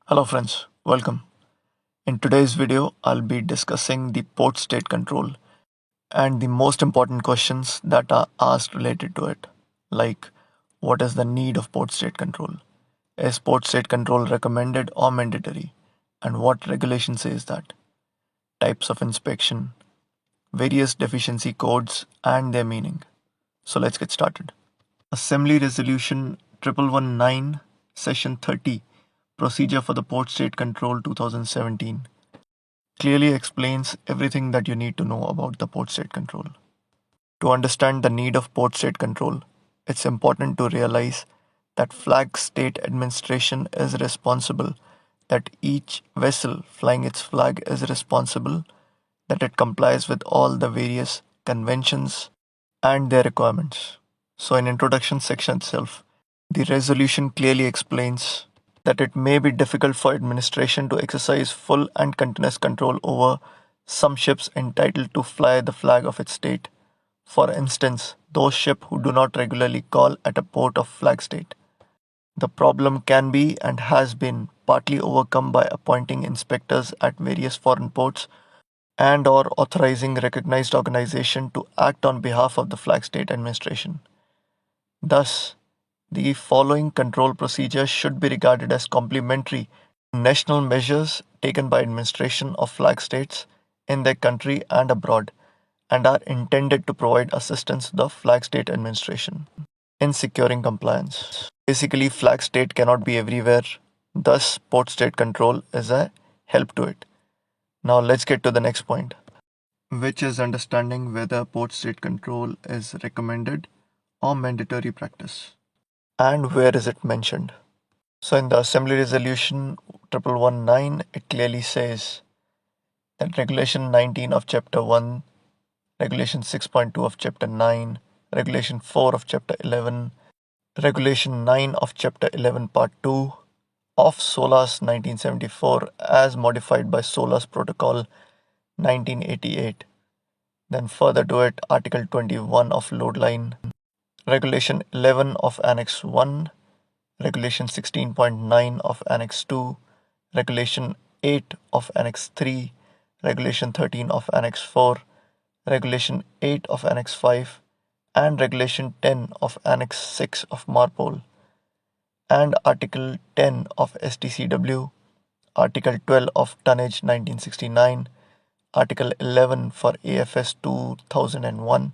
Hello friends, welcome. In today's video, I'll be discussing the port state control and the most important questions that are asked related to it. Like, what is the need of port state control? Is port state control recommended or mandatory? And what regulation says that? Types of inspection, various deficiency codes and their meaning. So let's get started. Assembly Resolution 1119, Session 30, Procedure for the Port State Control 2017 clearly explains everything that you need to know about the port state control. To understand the need of port state control, it's important to realize that flag state administration is responsible, that each vessel flying its flag is responsible, that it complies with all the various conventions and their requirements. So, in introduction section itself, the resolution clearly explains that it may be difficult for administration to exercise full and continuous control over some ships entitled to fly the flag of its state. For instance, those ships who do not regularly call at a port of flag state. The problem can be and has been partly overcome by appointing inspectors at various foreign ports and or authorizing recognized organization to act on behalf of the flag state administration. Thus, the following control procedures should be regarded as complementary to national measures taken by administration of flag states in their country and abroad and are intended to provide assistance to the flag state administration in securing compliance. Basically, flag state cannot be everywhere, thus port state control is a help to it. Now let's get to the next point, which is understanding whether port state control is recommended or mandatory practice. And where is it mentioned? So in the Assembly Resolution 1119, it clearly says that Regulation 19 of Chapter 1, Regulation 6.2 of Chapter 9, Regulation 4 of Chapter 11, Regulation 9 of Chapter 11 Part 2 of SOLAS 1974 as modified by SOLAS Protocol 1988. Then further to it, Article 21 of Load Line, Regulation 11 of Annex 1, Regulation 16.9 of Annex 2, Regulation 8 of Annex 3, Regulation 13 of Annex 4, Regulation 8 of Annex 5, and Regulation 10 of Annex 6 of MARPOL, and Article 10 of STCW, Article 12 of Tonnage 1969, Article 11 for AFS 2001,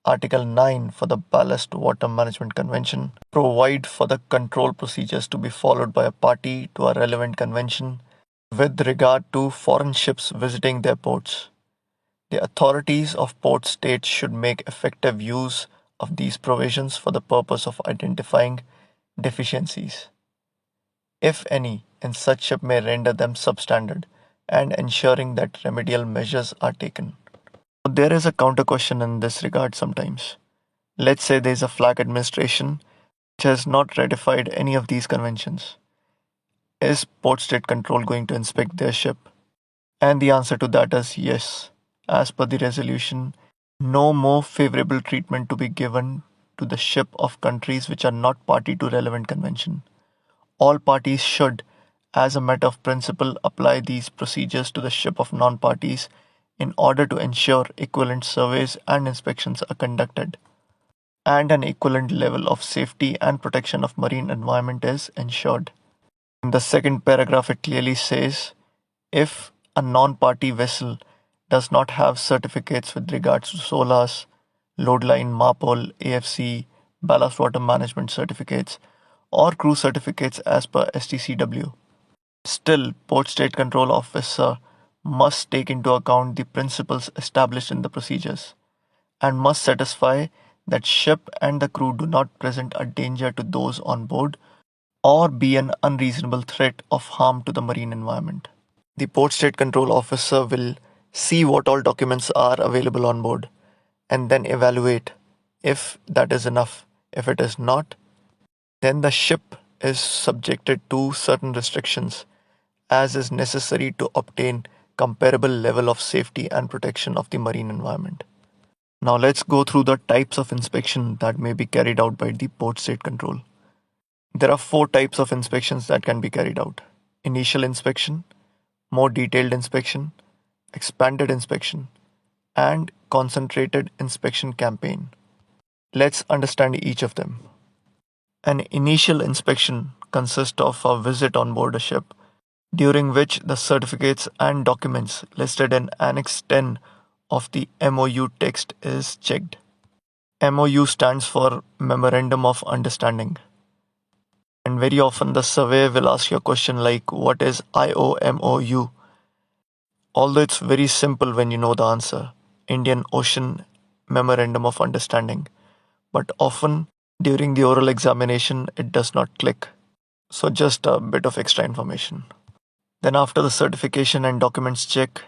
Article 9 for the Ballast Water Management Convention provide for the control procedures to be followed by a party to a relevant convention with regard to foreign ships visiting their ports. The authorities of port states should make effective use of these provisions for the purpose of identifying deficiencies, if any, in such ship may render them substandard and ensuring that remedial measures are taken. There is a counter question in this regard sometimes. Let's say there is a flag administration which has not ratified any of these conventions. Is Port State Control going to inspect their ship? And the answer to that is yes. As per the resolution, no more favorable treatment to be given to the ship of countries which are not party to relevant convention. All parties should, as a matter of principle, apply these procedures to the ship of non-parties in order to ensure equivalent surveys and inspections are conducted and an equivalent level of safety and protection of marine environment is ensured. In the second paragraph, it clearly says if a non-party vessel does not have certificates with regards to SOLAS, load line, MARPOL, AFC, ballast water management certificates, or crew certificates as per STCW, still Port State Control Officer must take into account the principles established in the procedures and must satisfy that ship and the crew do not present a danger to those on board or be an unreasonable threat of harm to the marine environment. The Port State Control Officer will see what all documents are available on board and then evaluate if that is enough. If it is not, then the ship is subjected to certain restrictions as is necessary to obtain comparable level of safety and protection of the marine environment. Now let's go through the types of inspection that may be carried out by the Port State Control. There are four types of inspections that can be carried out. initial inspection, more detailed inspection, expanded inspection, and concentrated inspection campaign. Let's understand each of them. An initial inspection consists of a visit on board a ship, during which the certificates and documents listed in Annex 10 of the MOU text is checked. MOU stands for Memorandum of Understanding. And very often the surveyor will ask you a question like, what is IOMOU? Although it's very simple when you know the answer, Indian Ocean Memorandum of Understanding. But often during the oral examination, it does not click. So just a bit of extra information. Then after the certification and documents check,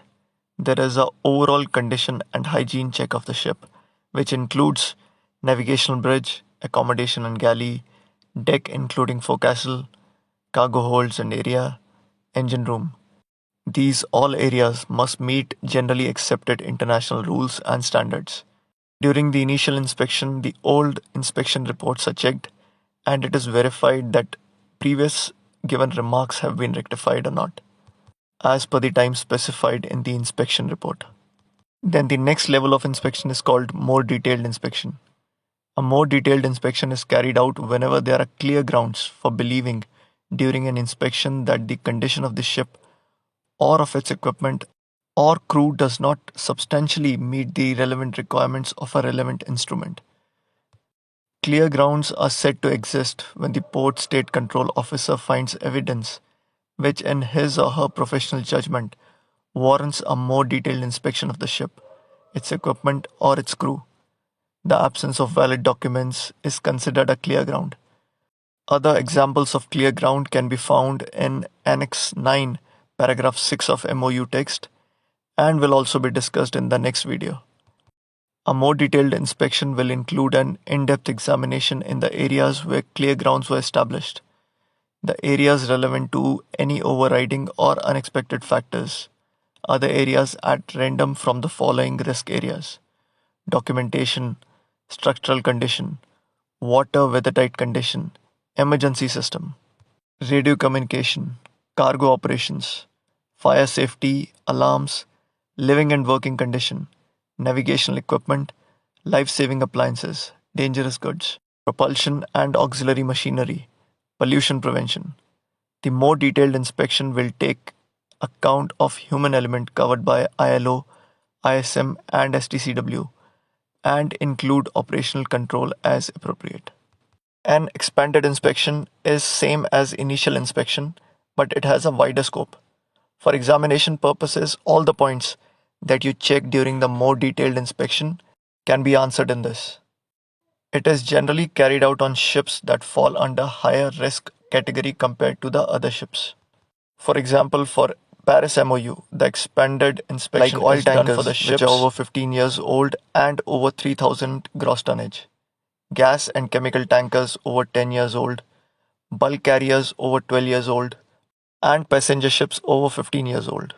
there is a overall condition and hygiene check of the ship, which includes navigational bridge, accommodation and galley, deck including forecastle, cargo holds and area, engine room. These all areas must meet generally accepted international rules and standards. During the initial inspection, the old inspection reports are checked and it is verified that previous given remarks have been rectified or not, as per the time specified in the inspection report. Then the next level of inspection is called more detailed inspection. A more detailed inspection is carried out whenever there are clear grounds for believing during an inspection that the condition of the ship or of its equipment or crew does not substantially meet the relevant requirements of a relevant instrument. Clear grounds are said to exist when the port state control officer finds evidence which, in his or her professional judgment, warrants a more detailed inspection of the ship, its equipment, or its crew. The absence of valid documents is considered a clear ground. Other examples of clear ground can be found in Annex 9, paragraph 6 of MOU text, and will also be discussed in the next video. A more detailed inspection will include an in-depth examination in the areas where clear grounds were established, the areas relevant to any overriding or unexpected factors, other areas at random from the following risk areas: documentation, structural condition, water weathertight condition, emergency system, radio communication, cargo operations, fire safety, alarms, living and working condition, navigational equipment, life saving appliances, dangerous goods, propulsion and auxiliary machinery, pollution prevention. The more detailed inspection will take account of human element covered by ILO, ISM, and STCW and include operational control as appropriate. An expanded inspection is same as initial inspection, but it has a wider scope. For examination purposes, all the points that you check during the more detailed inspection can be answered in this. It is generally carried out on ships that fall under higher risk category compared to the other ships. For example, for Paris MOU, the expanded inspection oil is done for tankers, the which ships are over 15 years old and over 3000 gross tonnage, gas and chemical tankers over 10 years old, bulk carriers over 12 years old, and passenger ships over 15 years old.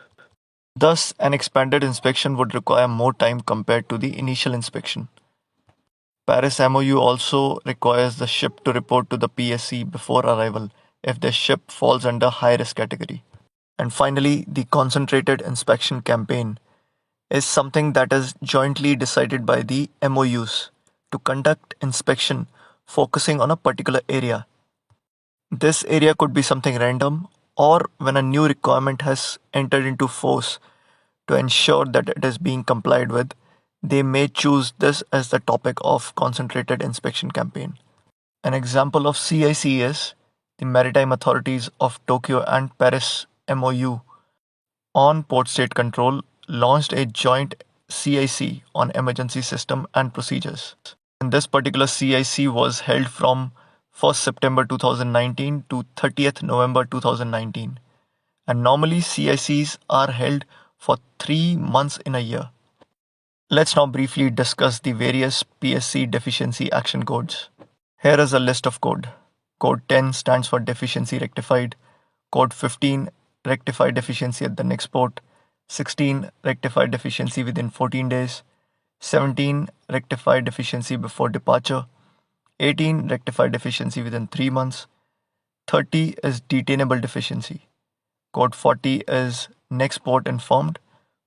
Thus, an expanded inspection would require more time compared to the initial inspection. Paris MOU also requires the ship to report to the PSC before arrival if the ship falls under high risk category. And finally, the concentrated inspection campaign is something that is jointly decided by the MOUs to conduct inspection focusing on a particular area. This area could be something random or when a new requirement has entered into force to ensure that it is being complied with, they may choose this as the topic of concentrated inspection campaign. An example of CIC is the Maritime Authorities of Tokyo and Paris MOU on port state control launched a joint CIC on emergency system and procedures. And this particular CIC was held from 1st September 2019 to 30th November 2019. And normally CICs are held for 3 months in a year. Let's now briefly discuss the various PSC deficiency action codes. Here is a list of code. Code 10 stands for deficiency rectified. Code 15, rectify deficiency at the next port. 16, rectify deficiency within 14 days. 17, rectify deficiency before departure. 18, rectify deficiency within 3 months. 30 is detainable deficiency. Code 40 is next port informed.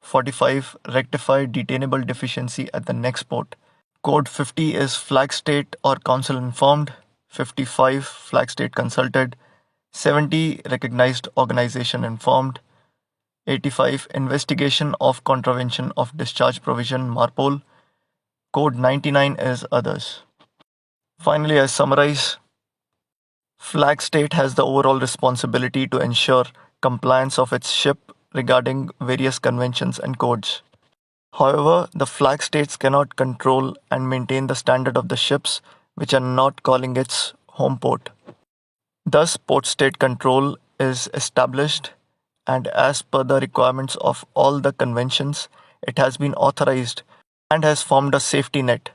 45 rectify detainable deficiency at the next port. Code 50 is flag state or counsel informed. 55 flag state consulted. 70 recognized organization informed. 85 investigation of contravention of discharge provision MARPOL. Code 99 is others. Finally, I summarize. Flag state has the overall responsibility to ensure compliance of its ship regarding various conventions and codes. However, the flag states cannot control and maintain the standard of the ships which are not calling its home port. Thus, port state control is established, and as per the requirements of all the conventions, it has been authorized and has formed a safety net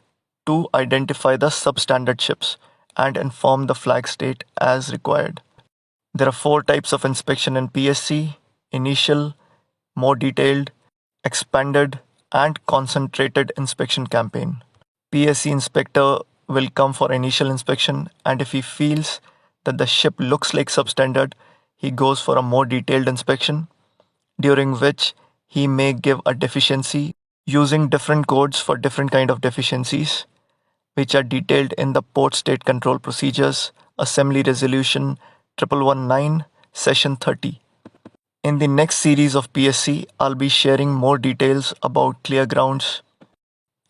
to identify the substandard ships and inform the flag state as required. There are four types of inspection in PSC: initial, more detailed, expanded, and concentrated inspection campaign. PSC inspector will come for initial inspection, and if he feels that the ship looks like substandard, he goes for a more detailed inspection, during which he may give a deficiency using different codes for different kind of deficiencies, which are detailed in the Port State Control Procedures Assembly Resolution 1119 Session 30. In the next series of PSC, I'll be sharing more details about clear grounds,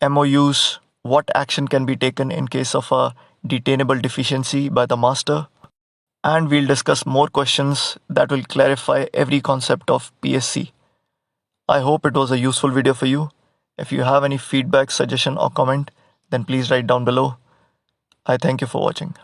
MOUs, what action can be taken in case of a detainable deficiency by the master, and we'll discuss more questions that will clarify every concept of PSC. I hope it was a useful video for you. If you have any feedback, suggestion, or comment, then please write down below. I thank you for watching.